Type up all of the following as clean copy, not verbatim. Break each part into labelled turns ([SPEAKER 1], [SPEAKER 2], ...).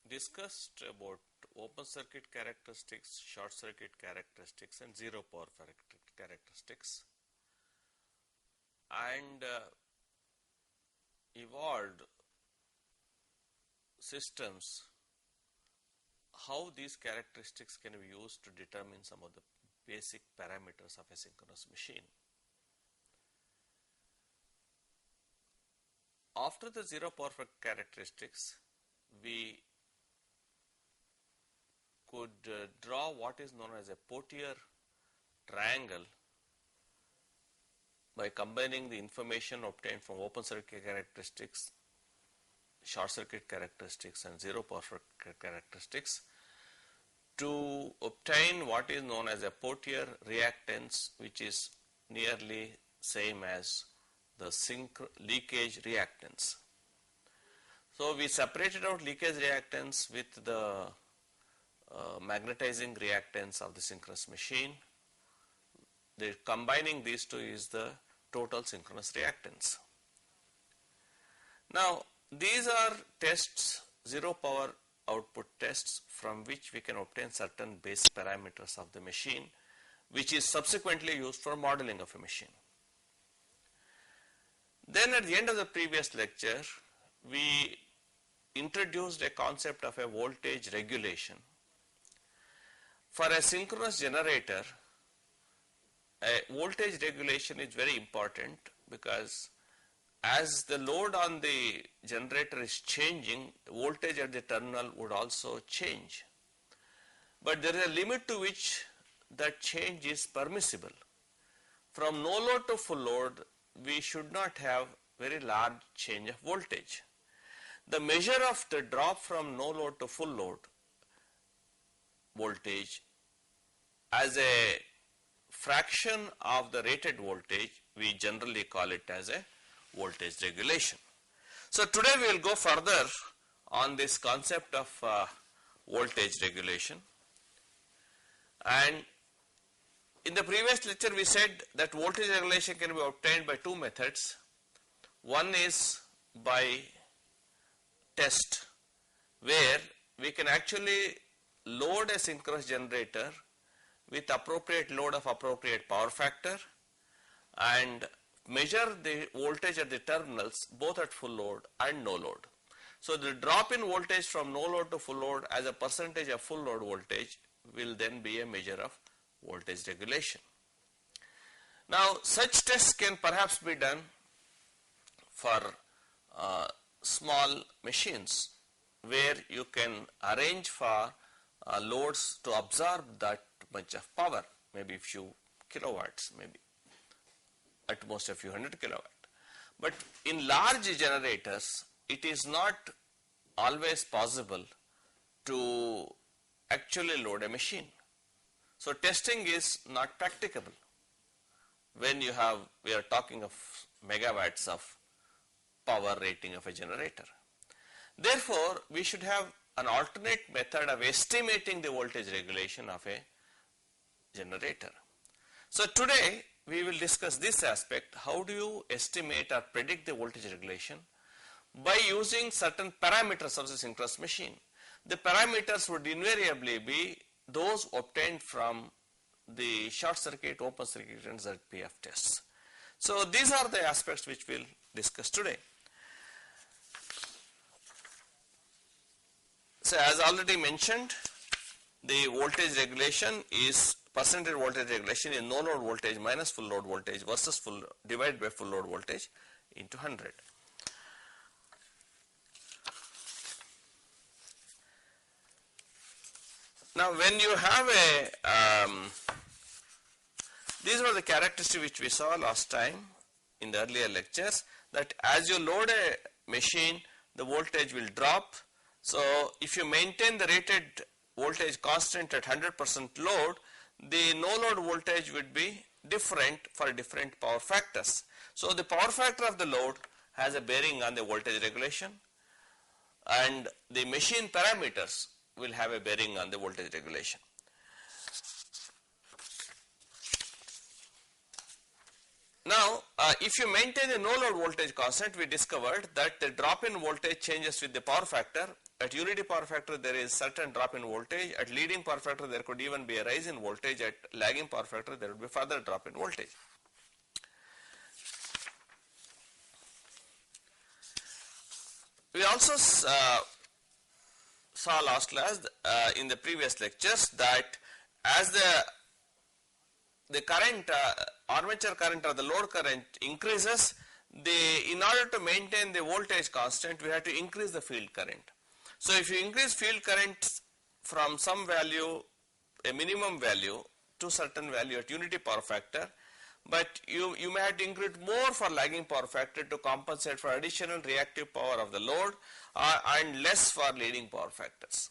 [SPEAKER 1] discussed about open circuit characteristics, short circuit characteristics and zero power characteristics, and evolved systems, how these characteristics can be used to determine some of the basic parameters of a synchronous machine. After the zero power characteristics, we could draw what is known as a Pottier triangle by combining the information obtained from open circuit characteristics, short circuit characteristics and zero power characteristics to obtain what is known as a Pottier reactance, which is nearly same as the leakage reactance. So we separated out leakage reactance with the magnetizing reactance of the synchronous machine. Combining these two is the total synchronous reactance. Now these are tests, zero power output tests, from which we can obtain certain basic parameters of the machine, which is subsequently used for modeling of a machine. Then at the end of the previous lecture, we introduced a concept of a voltage regulation. For a synchronous generator, a voltage regulation is very important because as the load on the generator is changing, voltage at the terminal would also change. But there is a limit to which that change is permissible. From no load to full load, we should not have very large change of voltage. The measure of the drop from no load to full load voltage as a fraction of the rated voltage, we generally call it as a voltage regulation. So today we will go further on this concept of voltage regulation. And in the previous lecture we said that voltage regulation can be obtained by two methods. One is by test, where we can actually load a synchronous generator with appropriate load of appropriate power factor and measure the voltage at the terminals both at full load and no load. So the drop in voltage from no load to full load as a percentage of full load voltage will then be a measure of voltage regulation. Now such tests can perhaps be done for small machines where you can arrange for loads to absorb that much of power, maybe a few kilowatts, maybe at most a few hundred kilowatt. But in large generators, it is not always possible to actually load a machine. So testing is not practicable when we are talking of megawatts of power rating of a generator. Therefore, we should have an alternate method of estimating the voltage regulation of a generator. So today we will discuss this aspect. How do you estimate or predict the voltage regulation? By using certain parameters of the synchronous machine. The parameters would invariably be those obtained from the short circuit, open circuit and ZPF tests. So these are the aspects which we will discuss today. So as already mentioned, the voltage regulation is percentage voltage regulation is no load voltage minus full load voltage versus divided by full load voltage into 100. Now when you have these were the characteristics which we saw last time in the earlier lectures, that as you load a machine, the voltage will drop. So if you maintain the rated voltage constant at 100% load, the no load voltage would be different for different power factors. So the power factor of the load has a bearing on the voltage regulation, and the machine parameters will have a bearing on the voltage regulation. Now, if you maintain a no load voltage constant, we discovered that the drop in voltage changes with the power factor. At unity power factor, there is certain drop in voltage. At leading power factor, there could even be a rise in voltage. At lagging power factor, there would be further drop in voltage. We also saw last class in the previous lectures that as the current, armature current or the load current increases, in order to maintain the voltage constant, we have to increase the field current. So if you increase field current from some value, a minimum value to certain value at unity power factor, but you may have to increase more for lagging power factor to compensate for additional reactive power of the load and less for leading power factors.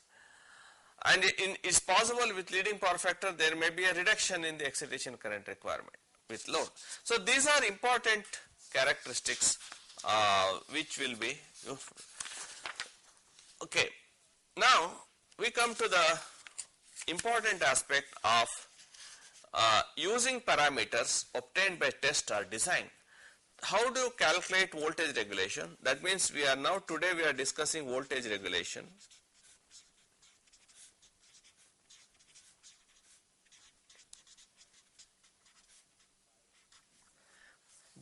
[SPEAKER 1] And it's possible with leading power factor there may be a reduction in the excitation current requirement with load. So these are important characteristics which will be useful. Okay, now we come to the important aspect of using parameters obtained by test or design. How do you calculate voltage regulation? That means today we are discussing voltage regulation.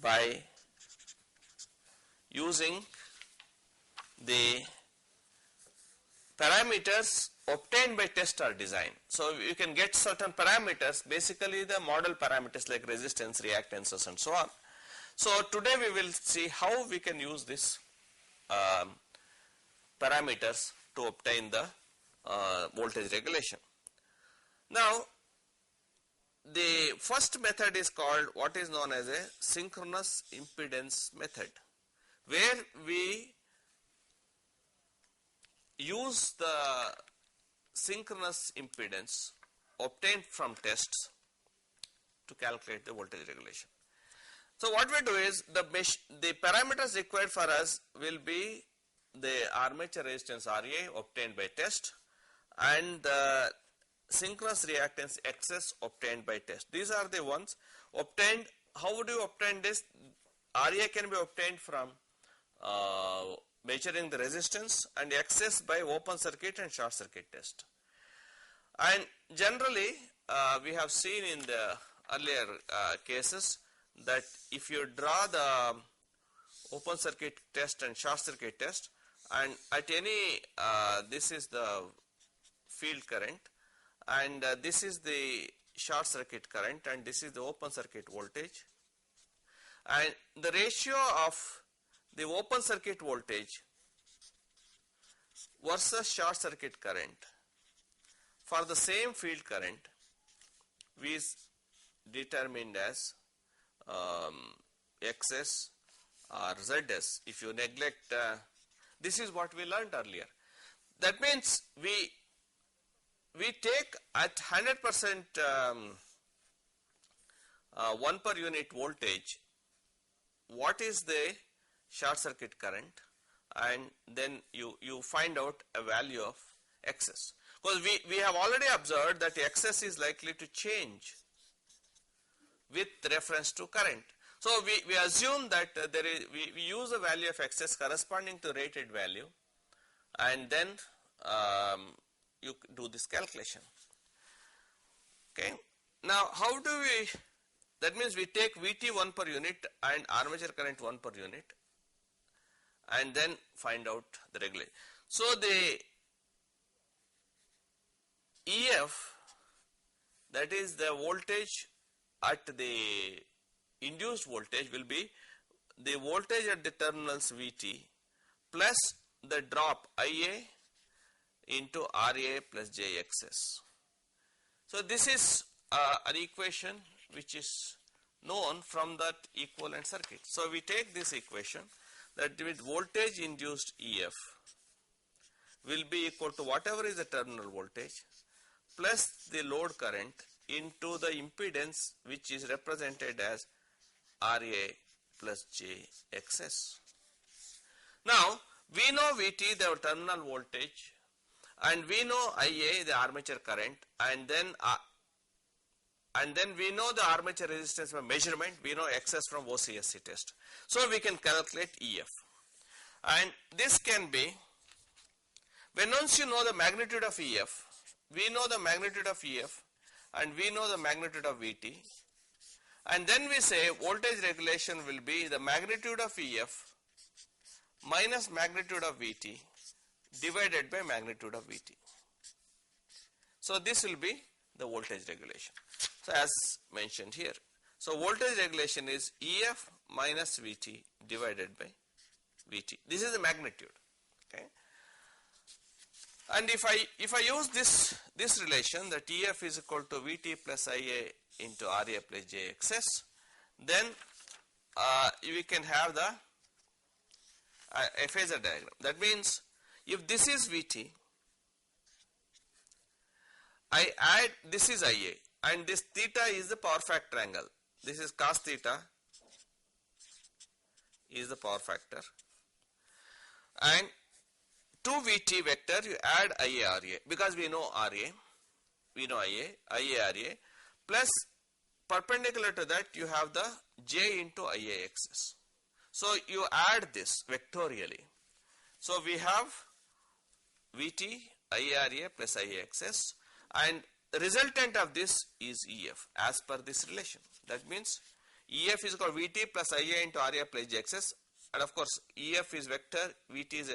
[SPEAKER 1] By using the parameters obtained by test or design. So you can get certain parameters, basically the model parameters like resistance, reactances and so on. So today we will see how we can use these parameters to obtain the voltage regulation. Now the first method is called what is known as a synchronous impedance method, where we use the synchronous impedance obtained from tests to calculate the voltage regulation. So what we do is the parameters required for us will be the armature resistance Ra obtained by test and the synchronous reactance Xs obtained by test. These are the ones obtained. How would you obtain this? Ra can be obtained from measuring the resistance, and Xs by open circuit and short circuit test. And generally we have seen in the earlier cases that if you draw the open circuit test and short circuit test, and at any this is the field current and this is the short circuit current and this is the open circuit voltage, and the ratio of the open circuit voltage versus short circuit current for the same field current is determined as Xs or Zs. If you neglect, this is what we learned earlier. That means we take at 100% 1 per unit voltage what is the short circuit current, and then you find out a value of Xs, because we have already observed that Xs is likely to change with reference to current. So we assume that we use a value of Xs corresponding to rated value, and then you do this calculation. Okay. Now how do we, that means we take Vt 1 per unit and armature current 1 per unit and then find out the regulation. So the EF, that is the voltage at the induced voltage, will be the voltage at the terminals Vt plus the drop Ia into Ra plus Jxs. So this is an equation which is known from that equivalent circuit. So we take this equation, that with voltage induced EF will be equal to whatever is the terminal voltage plus the load current into the impedance which is represented as Ra plus Jxs. Now we know Vt, the terminal voltage, and we know Ia, the armature current, and then and then we know the armature resistance by measurement, we know XS from OCSC test. So we can calculate EF. And this can be, when once you know the magnitude of EF, we know the magnitude of EF and we know the magnitude of VT, and then we say voltage regulation will be the magnitude of EF minus magnitude of VT divided by magnitude of VT. So this will be the voltage regulation. So as mentioned here. So voltage regulation is EF minus VT divided by VT. This is the magnitude. Okay. And if I use this relation, that EF is equal to VT plus IA into RA plus JXS, then we can have the a phasor diagram. That means if this is VT, I add, this is IA, and this theta is the power factor angle. This is cos theta is the power factor, and to VT vector you add IA RA, because we know RA, we know IA RA, plus perpendicular to that you have the J into IA XS. So you add this vectorially. So we have VT IA RA plus IA XS, and the resultant of this is EF as per this relation. That means EF is equal to VT plus IA into RA plus JXS, and of course EF is vector, VT is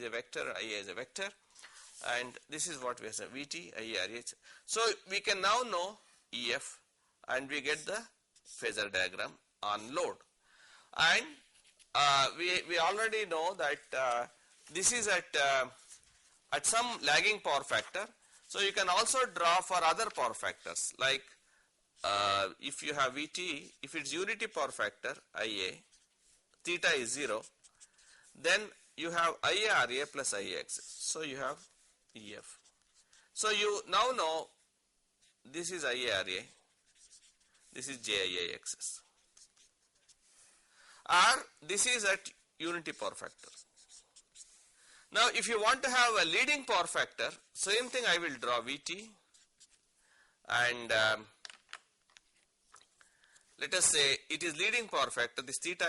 [SPEAKER 1] a vector, IA is a vector, and this is what we have said, VT IA RA. So we can now know EF, and we get the phasor diagram on load, and we already know that this is at some lagging power factor. So you can also draw for other power factors, like if you have VT, if it's unity power factor IA, theta is 0, then you have IA RA plus IA XS. So you have EF. So you now know this is IA RA, this is JIA XS, or this is at unity power factor. Now if you want to have a leading power factor, same thing, I will draw VT, and let us say it is leading power factor, this theta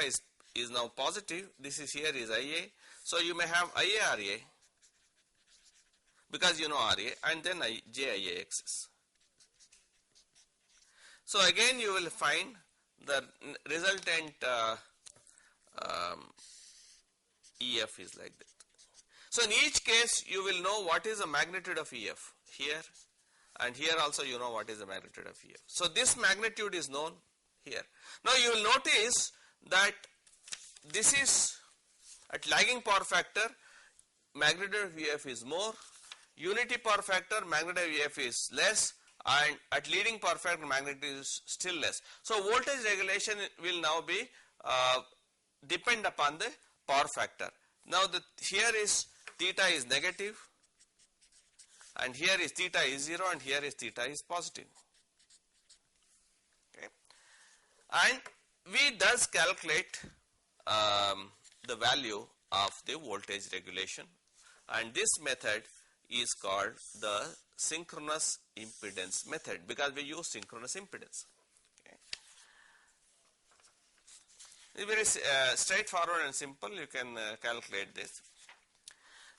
[SPEAKER 1] is now positive, this is here is IA, so you may have IA RA, because you know RA, and then JIA XS. So again you will find the resultant EF is like that. So in each case you will know what is the magnitude of EF here, and here also you know what is the magnitude of EF. So this magnitude is known here. Now you will notice that this is at lagging power factor, magnitude of EF is more, unity power factor magnitude of EF is less, and at leading power factor magnitude is still less. So voltage regulation will now be depend upon the power factor. Now here is theta is negative, and here is theta is 0, and here is theta is positive. Okay. And we thus calculate the value of the voltage regulation, and this method is called the synchronous impedance method, because we use synchronous impedance. Okay. It's very straightforward and simple, you can calculate this.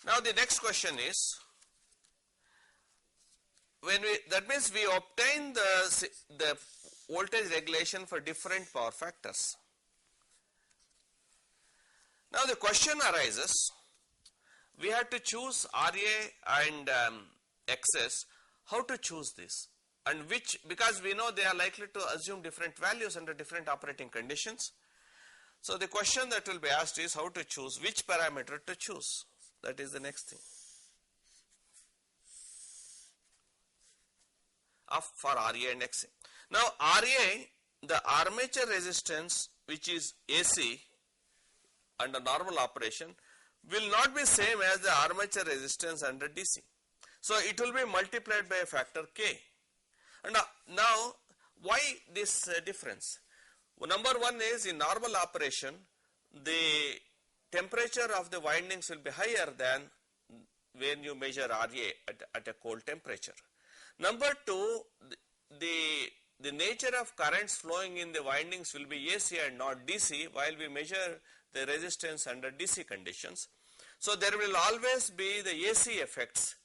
[SPEAKER 1] Now the next question is, that means we obtain the voltage regulation for different power factors. Now the question arises, we have to choose RA and XS, how to choose this, and which, because we know they are likely to assume different values under different operating conditions. So the question that will be asked is how to choose, which parameter to choose. That is the next thing. For RA and XA. Now RA, the armature resistance, which is AC under normal operation, will not be same as the armature resistance under DC. So it will be multiplied by a factor K. And now why this difference? Well, number one is, in normal operation the temperature of the windings will be higher than when you measure RA at a cold temperature. Number two, the the nature of currents flowing in the windings will be AC and not DC while we measure the resistance under DC conditions. So there will always be the AC effects,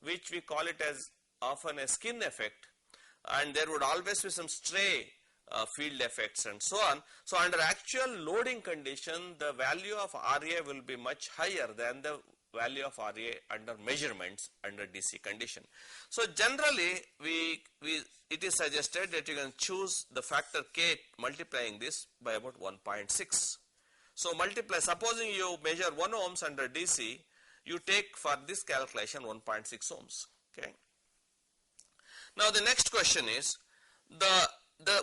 [SPEAKER 1] which we call it as often a skin effect, and there would always be some stray field effects and so on. So under actual loading condition, the value of RA will be much higher than the value of RA under measurements under DC condition. So generally it is suggested that you can choose the factor K multiplying this by about 1.6. So multiply, supposing you measure 1 ohms under DC, you take for this calculation 1.6 ohms. Okay. Now the next question is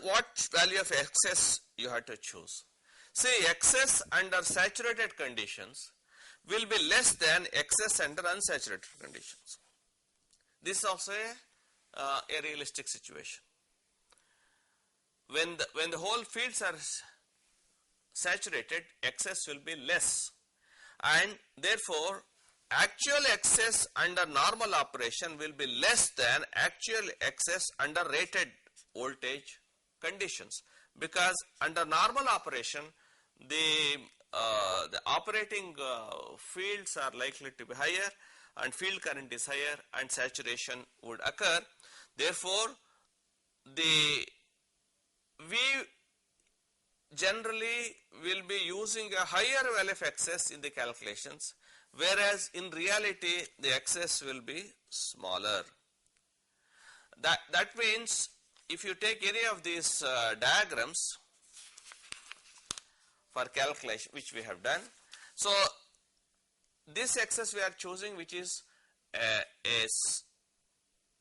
[SPEAKER 1] what value of excess you have to choose. See, excess under saturated conditions will be less than excess under unsaturated conditions. This is also a realistic situation. When the whole fields are saturated, excess will be less, and therefore actual excess under normal operation will be less than actual excess under rated voltage conditions, because under normal operation the operating fields are likely to be higher and field current is higher and saturation would occur. Therefore, we generally will be using a higher value of excess in the calculations, whereas in reality the excess will be smaller. That means if you take any of these diagrams for calculation, which we have done, so this excess we are choosing, which is a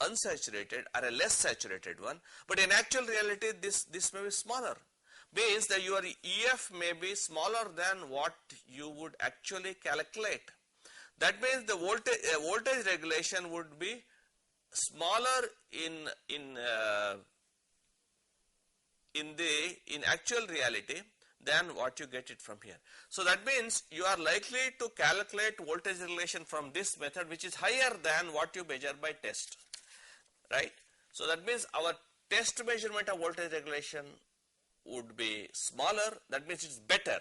[SPEAKER 1] unsaturated or a less saturated one, but in actual reality this may be smaller, means that your EF may be smaller than what you would actually calculate. That means the voltage regulation would be smaller in actual reality than what you get it from here. So that means you are likely to calculate voltage regulation from this method, which is higher than what you measure by test, right? So that means our test measurement of voltage regulation would be smaller. That means it's better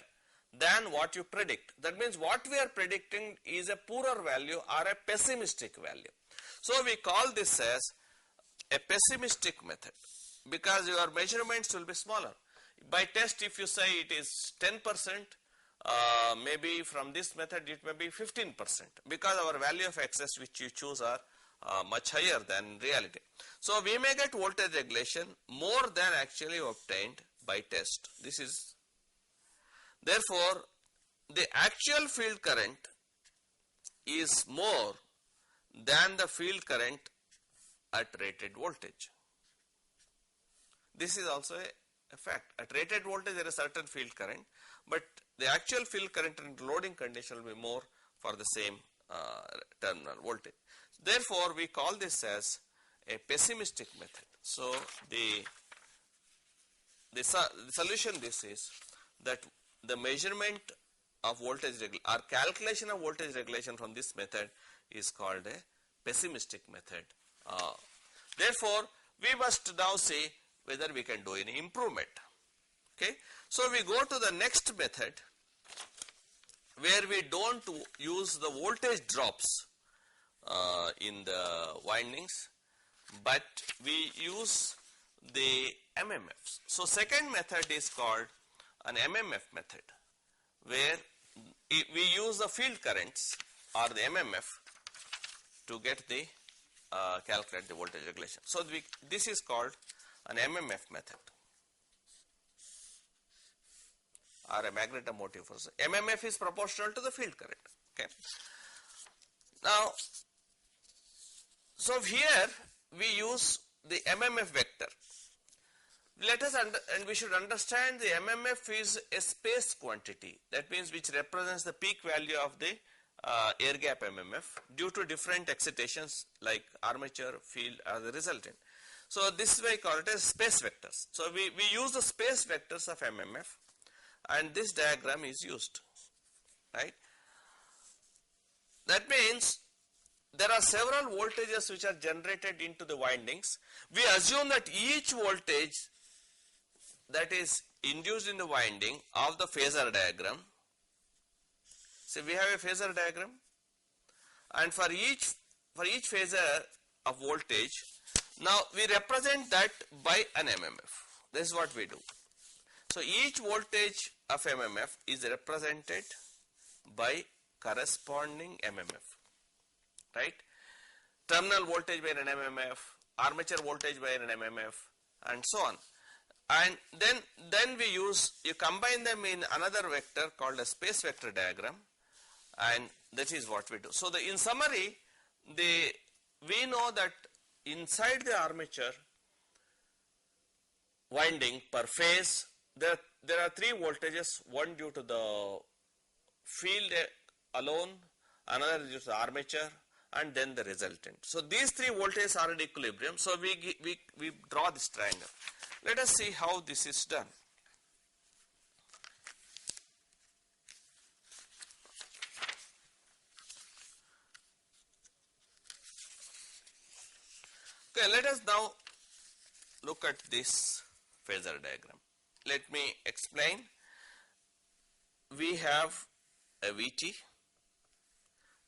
[SPEAKER 1] than what you predict. That means what we are predicting is a poorer value or a pessimistic value. So we call this as a pessimistic method, because your measurements will be smaller. By test, if you say it is 10%, maybe from this method it may be 15%, because our value of excess which you choose are much higher than reality. So we may get voltage regulation more than actually obtained by test. This is, therefore, the actual field current is more than the field current at rated voltage. This is also a fact. At rated voltage there is a certain field current, but the actual field current and loading condition will be more for the same terminal voltage. Therefore, we call this as a pessimistic method. So the solution this is that the measurement of voltage regulation or calculation of voltage regulation from this method is called a pessimistic method. Therefore, we must now see whether we can do any improvement. Okay. So we go to the next method where we don't use the voltage drops in the windings, but we use the MMFs. So second method is called an MMF method, where we use the field currents or the MMF to get the calculate the voltage regulation. So this is called an MMF method or a magnetomotive force. MMF is proportional to the field current. Okay. Now, so here we use the MMF vector. Let us and we should understand the MMF is a space quantity. That means which represents the peak value of the air gap MMF due to different excitations like armature, field or the resultant. So this is why I call it as space vectors. So we use the space vectors of MMF, and this diagram is used, right? That means there are several voltages which are generated into the windings. We assume that each voltage that is induced in the winding of the phasor diagram. So we have a phasor diagram, and for each phasor of voltage, now we represent that by an MMF. This is what we do. So each voltage of MMF is represented by corresponding MMF, right? Terminal voltage by an MMF, armature voltage by an MMF, and so on. And then you combine them in another vector called a space vector diagram, and that is what we do. So in summary, we know that inside the armature winding per phase, there are three voltages, one due to the field alone, another due to the armature, and then the resultant. So these three voltages are at equilibrium. So we draw this triangle. Let us see how this is done. Okay, let us now look at this phasor diagram. Let me explain. We have a VT,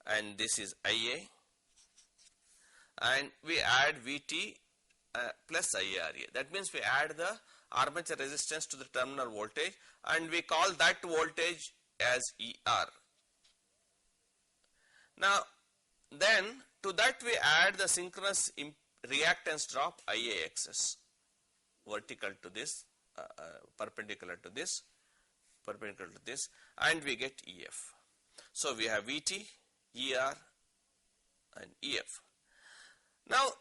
[SPEAKER 1] and this is IA, and we add VT plus IARA. That means we add the armature resistance to the terminal voltage, and we call that voltage as ER. Now then to that we add the synchronous reactance drop IAXS, vertical to this, perpendicular to this, and we get EF. So we have VT, ER, and EF. Now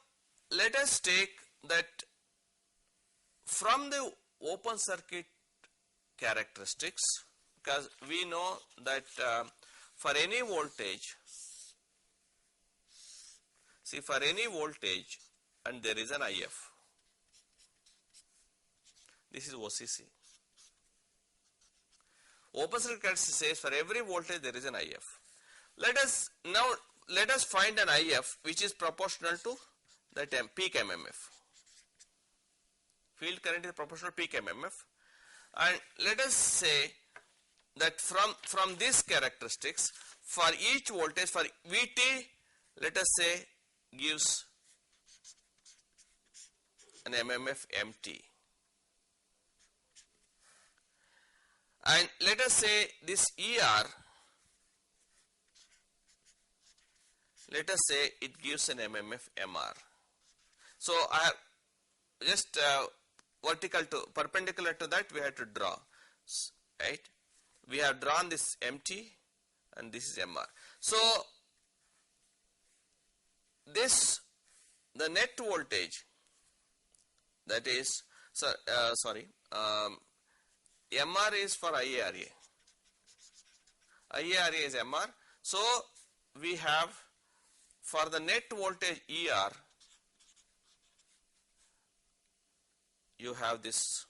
[SPEAKER 1] let us take that from the open circuit characteristics, because we know that for any voltage, see, for any voltage and there is an IF, this is OCC. Open circuit characteristic says for every voltage there is an IF. Let us find an IF which is proportional to that peak MMF. Field current is proportional to peak MMF, and let us say that from these characteristics, for each voltage, for VT, let us say gives an MMF MT, and let us say this ER, let us say it gives an MMF MR. So I have just perpendicular to that we have to draw, right? We have drawn this MT and this is MR. So the net voltage, that is, MR is for IARA. IARA is MR. So we have for the net voltage ER, you have this.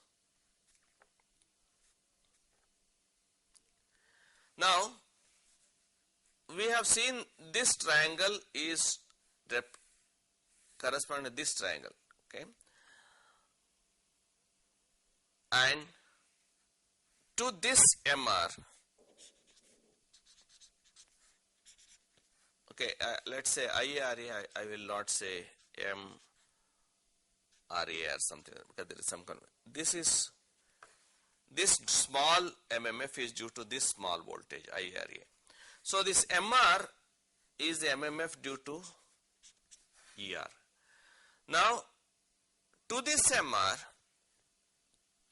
[SPEAKER 1] Now we have seen this triangle is corresponding to this triangle, okay, and to this MR, okay, let's say IARA, I will not say MRA or something, because there is some this small MMF is due to this small voltage IARA. So this MR is the MMF due to ER. Now to this MR,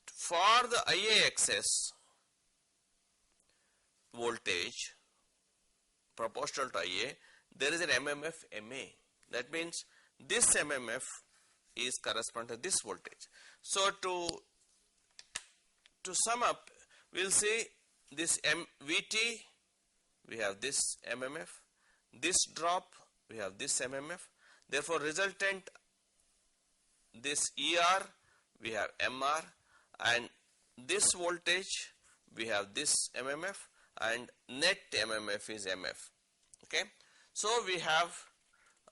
[SPEAKER 1] for the IAXS voltage proportional to IA, there is an MMF MA. That means this MMF is corresponding to this voltage. So to sum up, we will see this VT, we have this MMF, this drop, we have this MMF. Therefore resultant, this ER, we have MR, and this voltage, we have this MMF, and net MMF is MF. Okay, so we have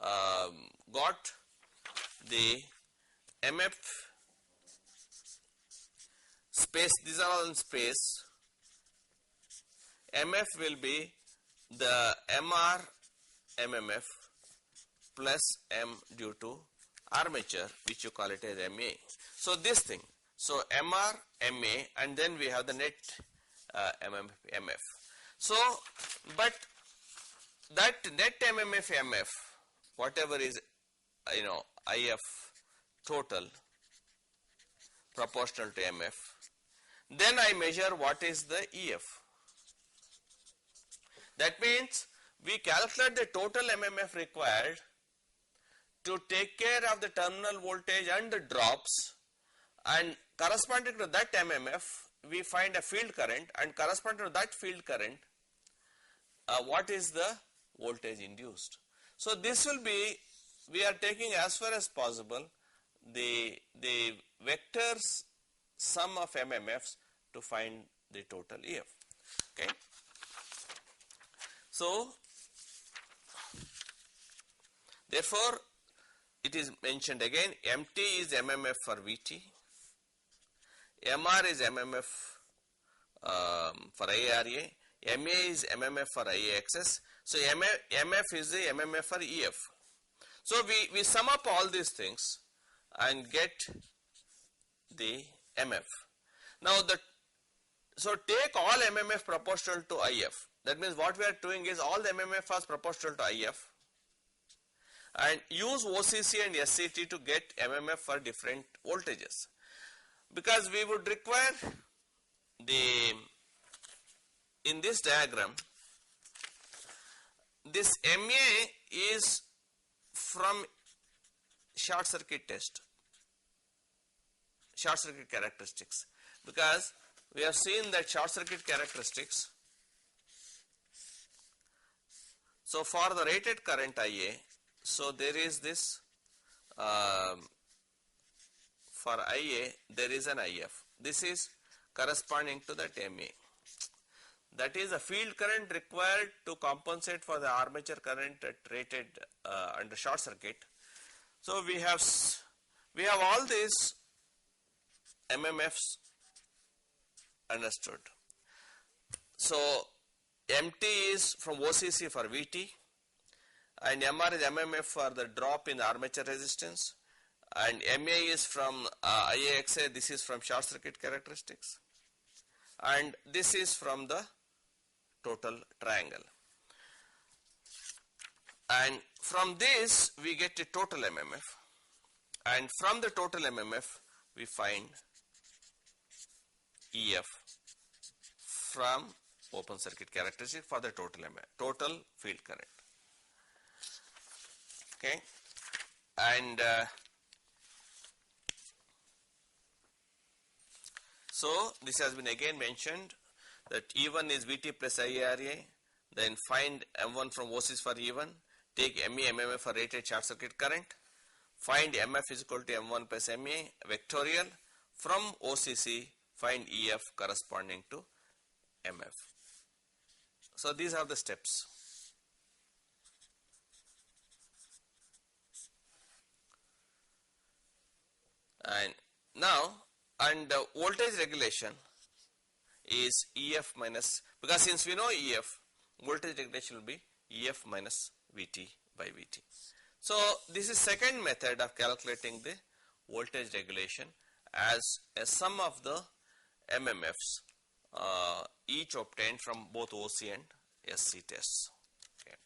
[SPEAKER 1] got the MF space, these are all in space. MF will be the MR MMF plus M due to armature, which you call it as MA. So this thing, so MR MA, and then we have the net MF. So, but that net MMF MF, whatever is IF total proportional to MF, then I measure what is the EF. That means we calculate the total MMF required to take care of the terminal voltage and the drops, and corresponding to that MMF we find a field current, and corresponding to that field current what is the voltage induced. So this will be, we are taking as far as possible the vectors sum of MMFs to find the total EF. Okay. So therefore it is mentioned again, MT is MMF for VT, MR is MMF for IRA, MA is MMF for IAXS. So MF is the MMF for EF. So we sum up all these things and get the MF. Now so take all MMF proportional to IF. That means what we are doing is all the MMF are proportional to IF, and use OCC and SCT to get MMF for different voltages, because we would require in this diagram, this MA is from short circuit test, short circuit characteristics, because we have seen that short circuit characteristics. So for the rated current IA, so there is this for IA there is an IF. This is corresponding to that MA. That is the field current required to compensate for the armature current at rated under short circuit. So we have all these MMFs understood. So MT is from OCC for VT, and MR is MMF for the drop in the armature resistance, and MA is from IAXA, this is from short circuit characteristics, and this is from the total triangle. And from this we get a total MMF, and from the total MMF we find EF from open circuit characteristic for the total total field current. Okay, and so this has been again mentioned that E1 is VT plus IARA, then find M1 from OCC for E1, take ME MMF for rated short circuit current, find MF is equal to M1 plus MA vectorial, from OCC find EF corresponding to MF. So these are the steps. And now, and voltage regulation is EF minus, because since we know EF, voltage regulation will be EF minus VT by VT. So this is second method of calculating the voltage regulation as a sum of the MMFs each obtained from both OC and SC tests. Okay.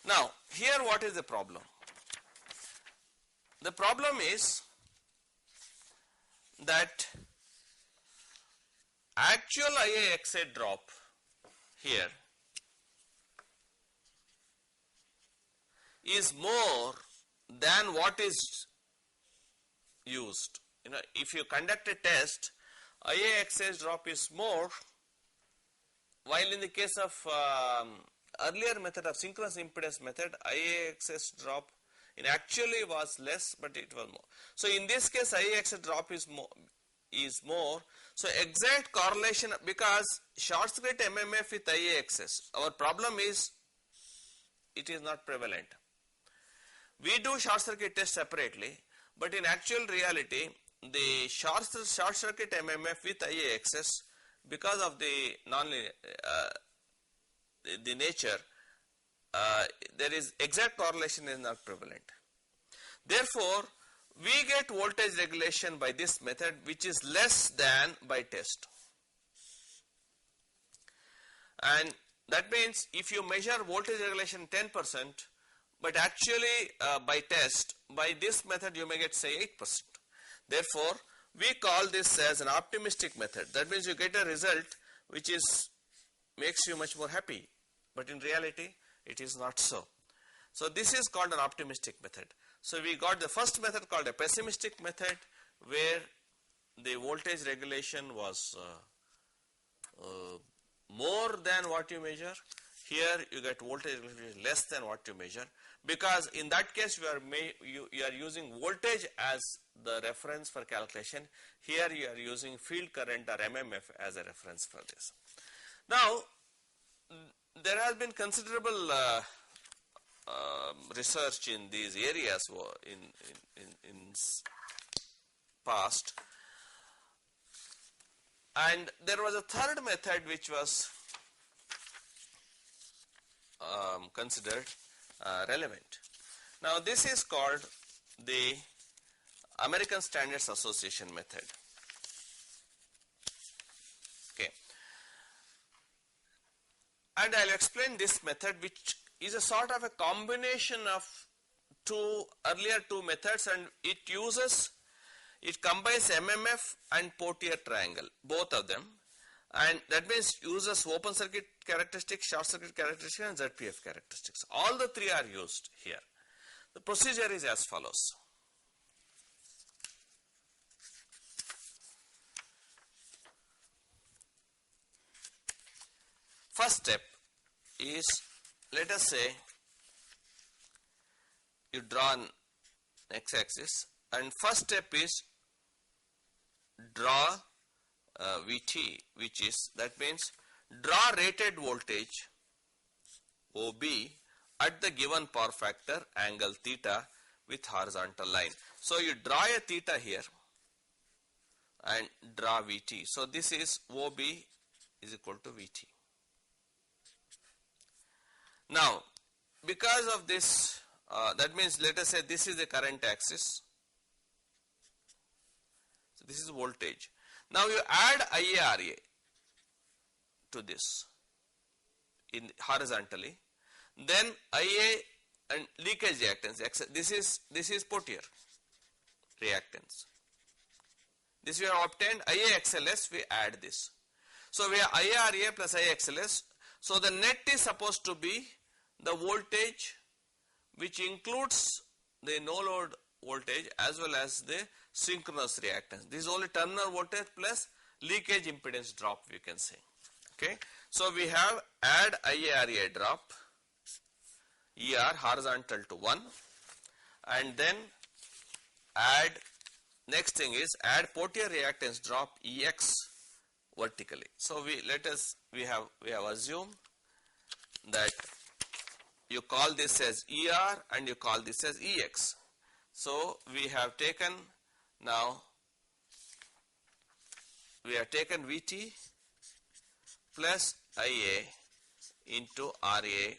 [SPEAKER 1] Now here what is the problem? The problem is that actual IAXA drop here is more than what is used. If you conduct a test, IAXA drop is more, while in the case of earlier method of synchronous impedance method, IAXA drop actually was less, but it was more. So in this case, IAXA drop is more. So exact correlation, because short circuit MMF with IAXS, our problem is it is not prevalent. We do short circuit test separately, but in actual reality, the short circuit MMF with IAXS, because of the the nature, there is exact correlation is not prevalent. Therefore, we get voltage regulation by this method, which is less than by test. And that means if you measure voltage regulation 10%, but actually by test, by this method you may get say 8%. Therefore, we call this as an optimistic method. That means you get a result which is makes you much more happy, but in reality it is not so. So this is called an optimistic method. So we got the first method called a pessimistic method, where the voltage regulation was more than what you measure. Here you get voltage regulation less than what you measure, because in that case you are using voltage as the reference for calculation. Here you are using field current or MMF as a reference for this. Now there has been considerable research in these areas in past, and there was a third method which was considered relevant. Now this is called the American Standards Association method. Okay, and I'll explain this method, which is a sort of a combination of earlier two methods, and it combines MMF and Portier triangle, both of them, and that means uses open circuit characteristics, short circuit characteristics, and ZPF characteristics. All the three are used here. The procedure is as follows. First step is, let us say you draw an x-axis, and first step is draw VT, which is, that means draw rated voltage OB at the given power factor angle theta with horizontal line. So you draw a theta here and draw VT. So this is OB is equal to VT. Now because of this, that means let us say this is the current axis. So this is voltage. Now you add IARA to this in horizontally, then IA and leakage reactance. This is Portier reactance. This we have obtained IAXLS. We add this. So we have IARA plus IAXLS. So the net is supposed to be the voltage which includes the no load voltage as well as the synchronous reactance. This is only terminal voltage plus leakage impedance drop, we can say. Okay. So we have add IARA drop ER horizontal to 1, and then add, next thing is add Portier reactance drop EX vertically. So we have assumed that you call this as ER and you call this as EX. So we have taken VT plus IA into RA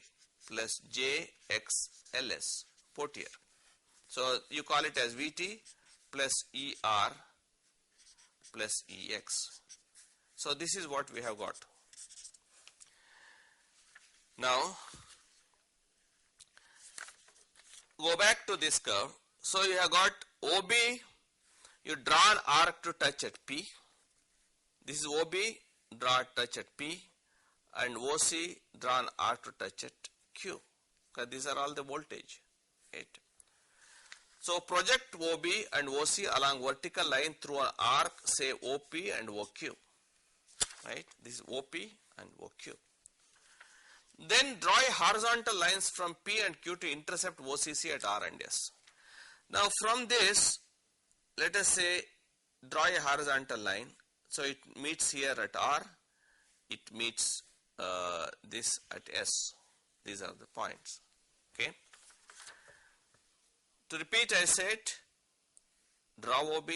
[SPEAKER 1] plus JXLS Portier. So you call it as VT plus ER plus EX. So this is what we have got. Now go back to this curve. So you have got OB, you draw an arc to touch at P. This is OB, draw a touch at P, and OC, draw an arc to touch at Q, because these are all the voltage. Right? So project OB and OC along vertical line through an arc, say OP and OQ. Right? This is OP and OQ. Then draw a horizontal lines from P and Q to intercept OCC at R and S. Now from this, let us say draw a horizontal line. So it meets here at R, it meets this at S. These are the points. Okay. To repeat, I said draw OB,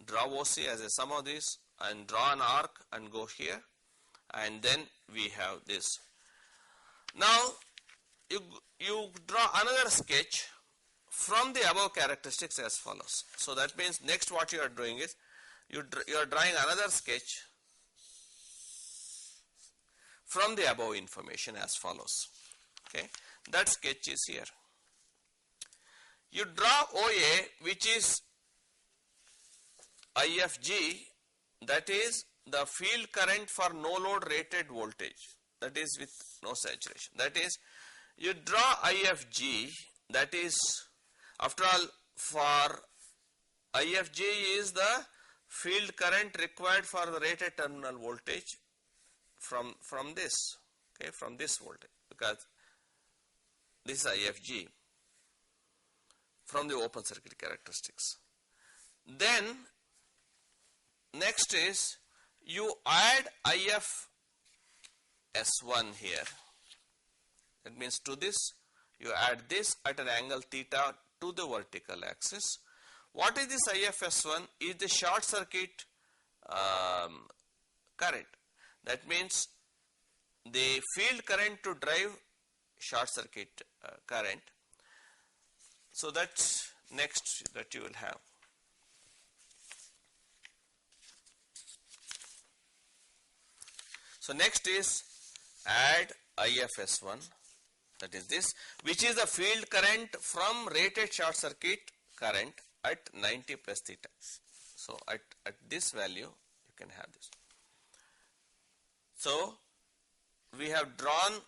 [SPEAKER 1] draw OC as a sum of this, and draw an arc and go here, and then we have this. Now you draw another sketch from the above characteristics as follows. So that means next what you are doing is you are drawing another sketch from the above information as follows. Okay, that sketch is here. You draw OA, which is IFG, that is the field current for no load rated voltage, that is with no saturation. That is, you draw IFG, that is, after all, for IFG is the field current required for the rated terminal voltage from this, okay, from this voltage, because this is IFG from the open circuit characteristics. Then next is you add IFS1 here. That means to this you add this at an angle theta to the vertical axis. What is this IFS1? Is the short circuit current. That means the field current to drive short circuit current. So that's next that you will have. So next is add IFS1, that is this, which is the field current from rated short circuit current at 90 plus theta. So at this value you can have this. So we have drawn,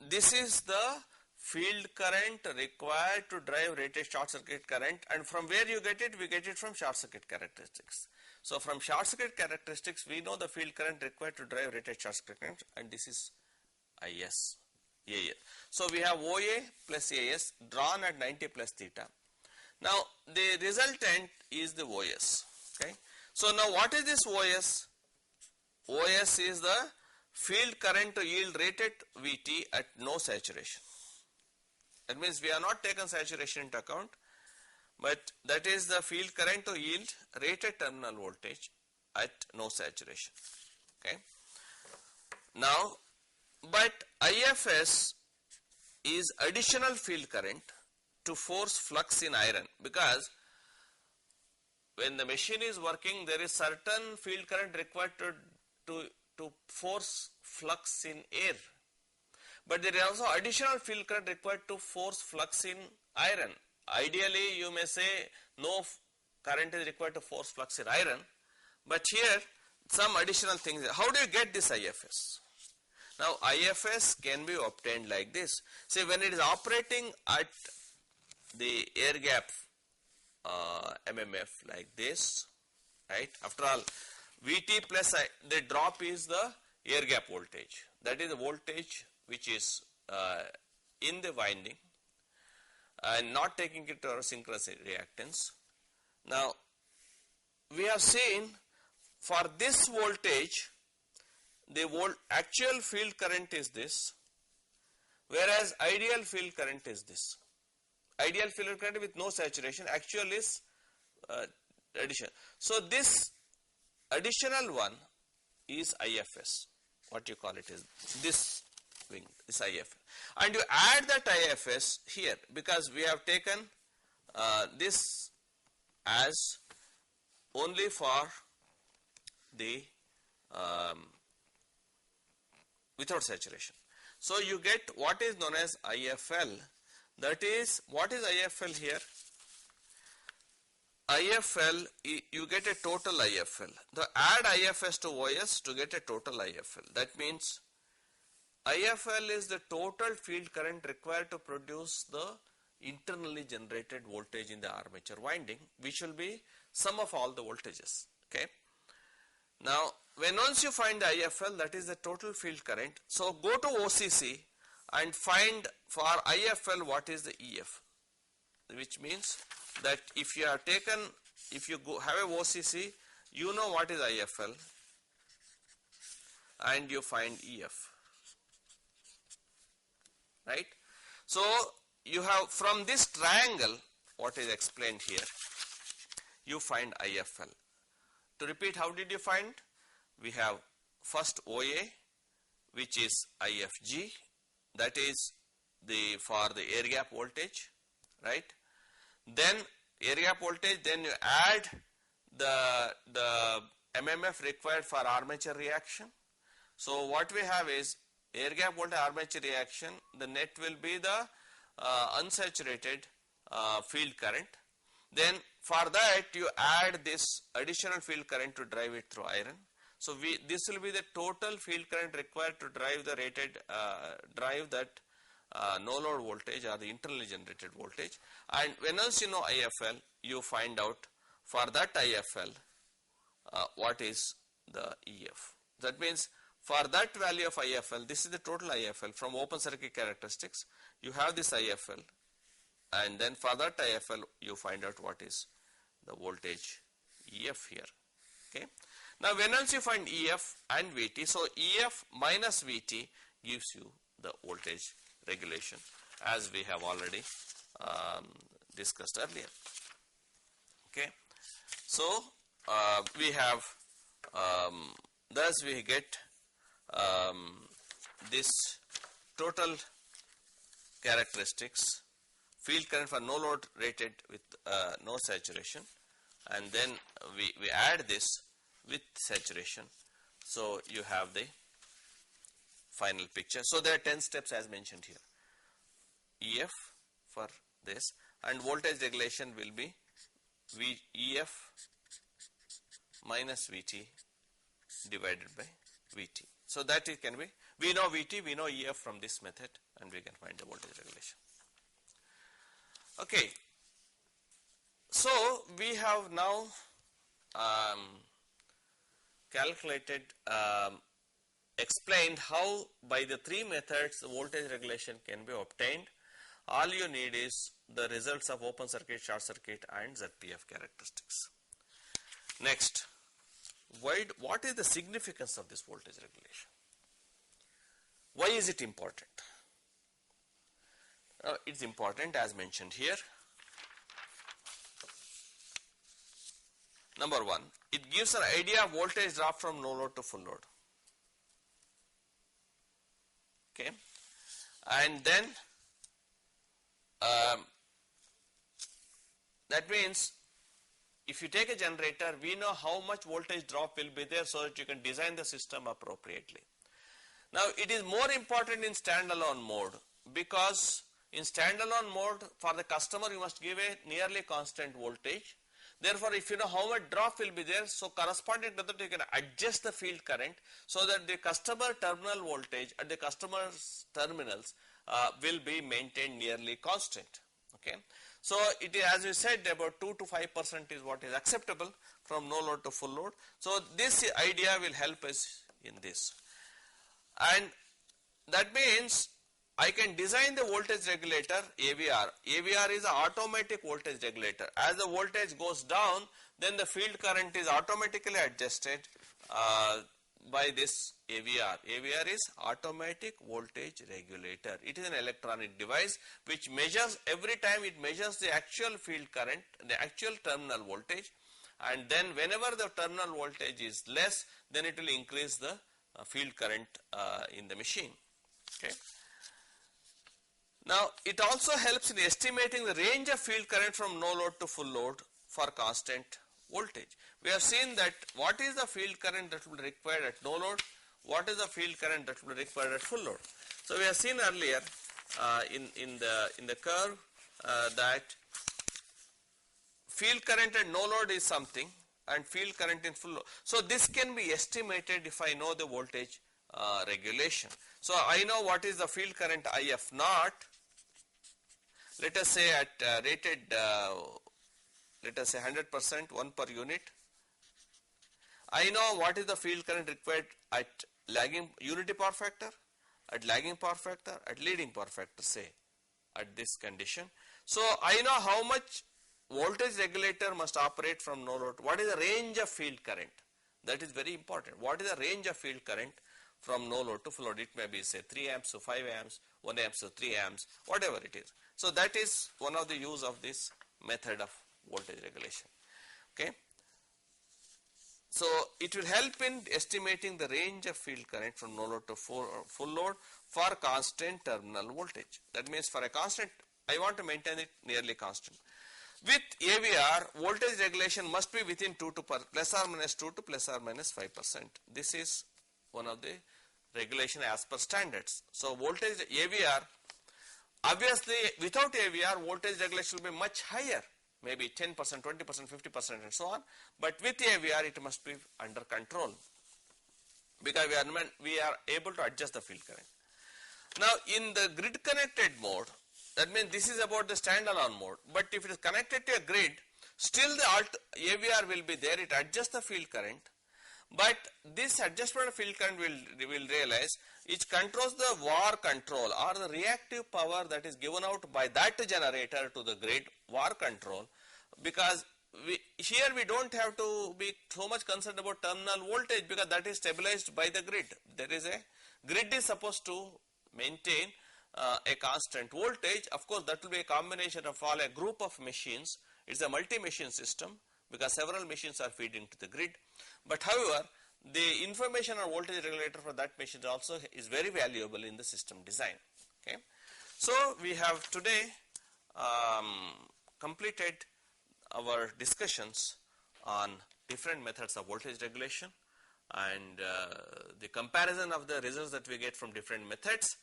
[SPEAKER 1] this is the field current required to drive rated short circuit current, and from where you get it? We get it from short circuit characteristics. So from short circuit characteristics we know the field current required to drive rated short circuit current, and this is IS. So we have OA plus AS drawn at 90 plus theta. Now the resultant is the OS. Okay. So now what is this OS? OS is the field current to yield rated VT at no saturation. That means we have not taken saturation into account, but that is the field current to yield rated terminal voltage at no saturation. Okay. Now, but IFS is additional field current to force flux in iron, because when the machine is working there is certain field current required to force flux in air, but there is also additional field current required to force flux in iron. Ideally you may say no current is required to force flux in iron, but here some additional things. How do you get this IFS? Now IFS can be obtained like this. See, when it is operating at the air gap MMF like this, right? After all, VT plus the drop is the air gap voltage. That is the voltage which is in the winding and not taking it to our synchronous reactance. Now we have seen for this voltage the actual field current is this, whereas ideal field current is this. Ideal field current with no saturation, actual is addition. So this additional one is IFS, what you call it is this wing, this IFS, and you add that IFS here because we have taken this as only for the without saturation. So you get what is known as IFL. That is, what is IFL here? IFL, you get a total IFL. The add IFS to OS to get a total IFL. That means IFL is the total field current required to produce the internally generated voltage in the armature winding, which will be sum of all the voltages. Okay. Now, once you find the IFL, that is the total field current. So go to OCC and find for IFL what is the EF, which means that if you have taken, if you have a OCC, you know what is IFL and you find EF, right? So you have from this triangle what is explained here. You find IFL. To repeat, how did you find? We have first OA, which is IFG, that is for the air gap voltage, right? Then air gap voltage, then you add the MMF required for armature reaction. So what we have is air gap voltage armature reaction, the net will be the unsaturated field current. Then for that you add this additional field current to drive it through iron. So this will be the total field current required to drive the rated, drive that no load voltage or the internally generated voltage. And when else you know IFL, you find out for that IFL what is the EF. That means for that value of IFL, this is the total IFL from open circuit characteristics. You have this IFL, and then for that IFL you find out what is the voltage EF here. Okay. Now when else you find EF and VT, so EF minus VT gives you the voltage regulation, as we have already discussed earlier. Okay. So we have thus we get this total characteristics, field current for no load rated with no saturation, and then we add this with saturation. So you have the final picture. So there are 10 steps as mentioned here. EF for this, and voltage regulation will be EF minus VT divided by VT. So that it can be, we know VT, we know EF from this method, and we can find the voltage regulation. Okay. So we have now calculated, explained how by the three methods the voltage regulation can be obtained. All you need is the results of open circuit, short circuit and ZPF characteristics. Next, what is the significance of this voltage regulation? Why is it important? It's important as mentioned here. Number one, it gives an idea of voltage drop from no load to full load. Okay, and then that means if you take a generator, we know how much voltage drop will be there so that you can design the system appropriately. Now it is more important in standalone mode, because in standalone mode for the customer you must give a nearly constant voltage. Therefore, if you know how much drop will be there, so corresponding to that you can adjust the field current so that the customer terminal voltage at the customer's terminals will be maintained nearly constant. Okay. So it is, as we said, about 2 to 5% is what is acceptable from no load to full load. So this idea will help us in this, and that means I can design the voltage regulator AVR. AVR is an automatic voltage regulator. As the voltage goes down, then the field current is automatically adjusted by this AVR. AVR is automatic voltage regulator. It is an electronic device which measures, every time it measures the actual field current, the actual terminal voltage, and then whenever the terminal voltage is less, then it will increase the field current in the machine. Okay. Now it also helps in estimating the range of field current from no load to full load for constant voltage. We have seen that what is the field current that will be required at no load, what is the field current that will be required at full load. So we have seen earlier in the curve that field current at no load is something and field current in full load. So this can be estimated if I know the voltage regulation. So I know what is the field current IF naught. Let us say at rated, let us say 100%, 1 per unit. I know what is the field current required at lagging unity power factor, at lagging power factor, at leading power factor, say at this condition. So I know how much voltage regulator must operate from no load. What is the range of field current? That is very important. What is the range of field current from no load to full load? It may be say 3 amps to 5 amps, 1 amps to 3 amps, whatever it is. So that is one of the use of this method of voltage regulation. Okay. So it will help in estimating the range of field current from no load to full load for constant terminal voltage. That means for a constant, I want to maintain it nearly constant. With AVR, voltage regulation must be within 2 to plus or minus 2 to plus or minus 5%. This is one of the regulation as per standards. So voltage AVR, obviously without AVR, voltage regulation will be much higher, maybe 10%, 20%, 50% and so on. But with AVR, it must be under control because we are able to adjust the field current. Now in the grid connected mode, that means this is about the standalone mode, but if it is connected to a grid, still the AVR will be there, it adjusts the field current, but this adjustment of field current will realize it controls the VAR control or the reactive power that is given out by that generator to the grid VAR control, because here we don't have to be so much concerned about terminal voltage because that is stabilized by the grid. There is a grid is supposed to maintain a constant voltage. Of course, that will be a combination of all a group of machines. It's a multi-machine system because several machines are fed into the grid. But however, the information on voltage regulator for that machine also is very valuable in the system design. Okay. So we have today completed our discussions on different methods of voltage regulation and the comparison of the results that we get from different methods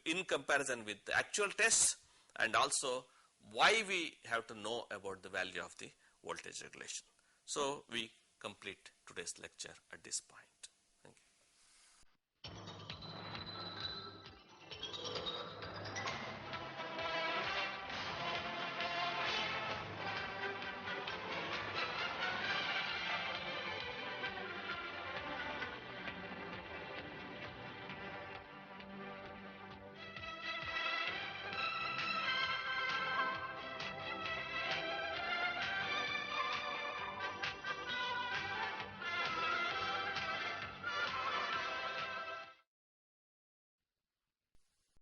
[SPEAKER 1] in comparison with the actual tests, and also why we have to know about the value of the voltage regulation. So we complete today's lecture at this point.